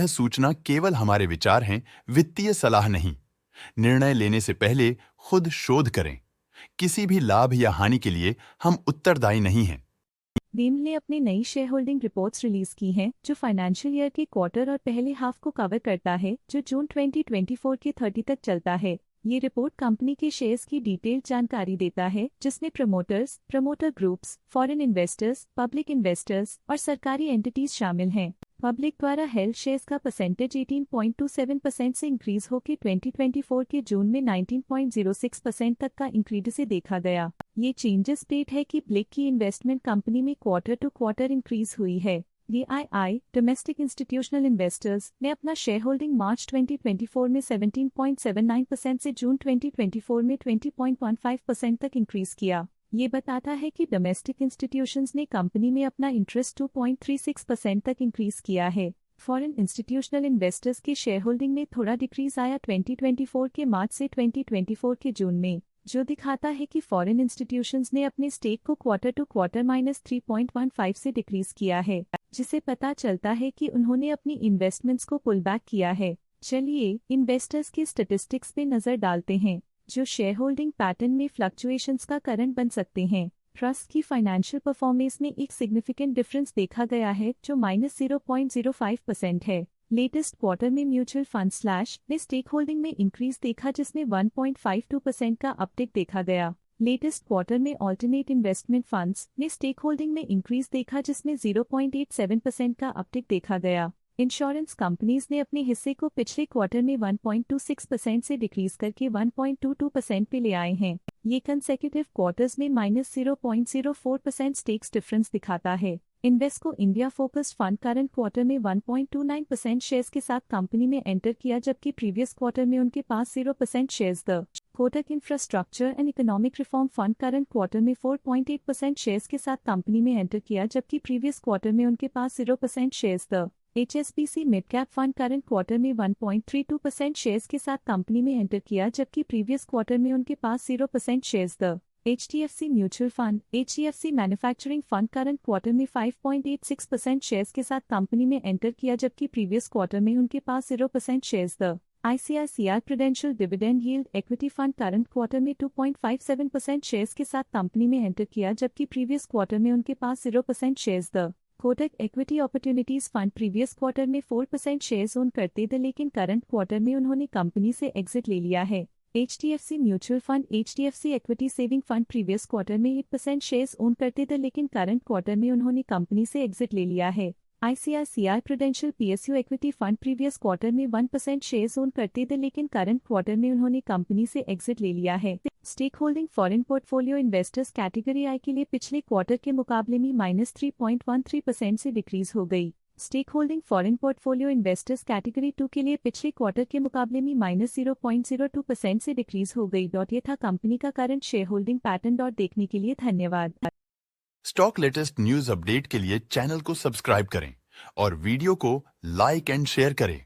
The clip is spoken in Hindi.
सूचना केवल हमारे विचार हैं, वित्तीय सलाह नहीं। निर्णय लेने से पहले खुद शोध करें। किसी भी लाभ या हानि के लिए हम उत्तरदायी नहीं हैं। बीमल ने अपनी नई शेयर होल्डिंग रिपोर्ट्स रिलीज की हैं, जो फाइनेंशियल ईयर के क्वार्टर और पहले हाफ को कवर करता है, जो जून 2024 के 30 तक चलता है। ये रिपोर्ट कंपनी के शेयर्स की डिटेल्ड जानकारी देता है, जिसमें promoters, promoter groups, foreign investors, public investors और सरकारी एंटिटीज शामिल हैं। पब्लिक द्वारा हेल्ड शेयर्स का परसेंटेज 18.27% से इंक्रीज होकर 2024 के जून में 19.06% तक का इंक्रीज से देखा गया। ये चेंजेस स्टेट है कि ब्लिक की इन्वेस्टमेंट कंपनी में क्वार्टर टू क्वार्टर इंक्रीज हुई है। DII डोमेस्टिक इंस्टीट्यूशनल इन्वेस्टर्स ने अपना शेयर होल्डिंग मार्च 2024 में 17.79% से जून 2024 में 20.15% तक इंक्रीज किया। ये बताता है कि डोमेस्टिक इंस्टीट्यूशंस ने कंपनी में अपना इंटरेस्ट 2.36% तक इंक्रीज किया है। फॉरेन इंस्टीट्यूशनल इन्वेस्टर्स के शेयर होल्डिंग में थोड़ा डिक्रीज आया 2024 के मार्च से 2024 के जून में, जो दिखाता है कि फॉरेन इंस्टीट्यूशंस ने अपने स्टेक को क्वार्टर टू क्वार्टर -3.15 से डिक्रीज किया है, जिसे पता चलता है कि उन्होंने अपनी इन्वेस्टमेंट्स को पुल बैक किया है। चलिए इन्वेस्टर्स के स्टैटिस्टिक्स पे नजर डालते हैं, जो शेयर होल्डिंग पैटर्न में फ्लक्चुएशंस का कारण बन सकते हैं। ट्रस्ट की फाइनेंशियल परफॉर्मेंस में एक सिग्निफिकेंट डिफरेंस देखा गया है, जो -0.05% है। लेटेस्ट क्वार्टर में म्यूचुअल फंड स्लैश ने स्टेक होल्डिंग में इंक्रीज देखा, जिसमें 1.52% का अपटिक देखा गया। लेटेस्ट क्वार्टर में ऑल्टरनेट इन्वेस्टमेंट फंड्स ने स्टेक होल्डिंग में इंक्रीज देखा, जिसमें 0.87% का अपटिक देखा गया। इंश्योरेंस कंपनीज ने अपने हिस्से को पिछले क्वार्टर में 1.26% से डिक्रीज करके 1.22% पे ले आए हैं। ये कंसेक्यूटिव क्वार्टर्स में -0.04% स्टेक्स डिफरेंस दिखाता है। Invesco India focused fund current quarter में 1.29% शेयर्स के साथ कंपनी में एंटर किया, जबकि प्रीवियस क्वार्टर में उनके पास 0% shares the Kotak infrastructure and economic reform fund current quarter में 4.8% शेयर्स के साथ कंपनी में एंटर किया, जबकि प्रीवियस क्वार्टर में उनके पास 0% shares the HSBC mid cap fund current quarter में 1.32% शेयर्स के साथ कंपनी में एंटर किया, जबकि प्रीवियस क्वार्टर में उनके पास 0% shares the HDFC mutual fund HDFC manufacturing fund current quarter में 5.86% शेयर्स के साथ कंपनी में एंटर किया, जबकि प्रीवियस क्वार्टर में उनके पास 0% shares the ICICI prudential dividend yield equity fund current quarter में 2.57% शेयर्स के साथ कंपनी में एंटर किया, जबकि प्रीवियस क्वार्टर में उनके पास 0% shares the Kotak equity opportunities fund previous quarter में 4% शेयर्स ओन करते थे, लेकिन करंट क्वार्टर में उन्होंने कंपनी से एग्जिट ले लिया है। HDFC mutual fund HDFC equity saving fund previous quarter में 8% शेयर्स ओन करते थे, लेकिन करंट क्वार्टर में उन्होंने कंपनी से एग्जिट ले लिया है। ICICI prudential PSU equity fund previous quarter में 1% शेयर्स ओन करते थे, लेकिन करंट क्वार्टर में उन्होंने कंपनी से एग्जिट ले लिया है। Stake holding foreign portfolio investors category I के लिए पिछले क्वार्टर के मुकाबले में -3.13% से डिक्रीज हो गई। Stake holding foreign portfolio investors category 2 के लिए पिछले क्वार्टर के मुकाबले में -0.02% से डिक्रीज हो गई। ये था कंपनी का करंट शेयर होल्डिंग पैटर्न। देखने के लिए धन्यवाद। स्टॉक लेटेस्ट न्यूज अपडेट के लिए चैनल को सब्सक्राइब करें और वीडियो को लाइक एंड शेयर करें।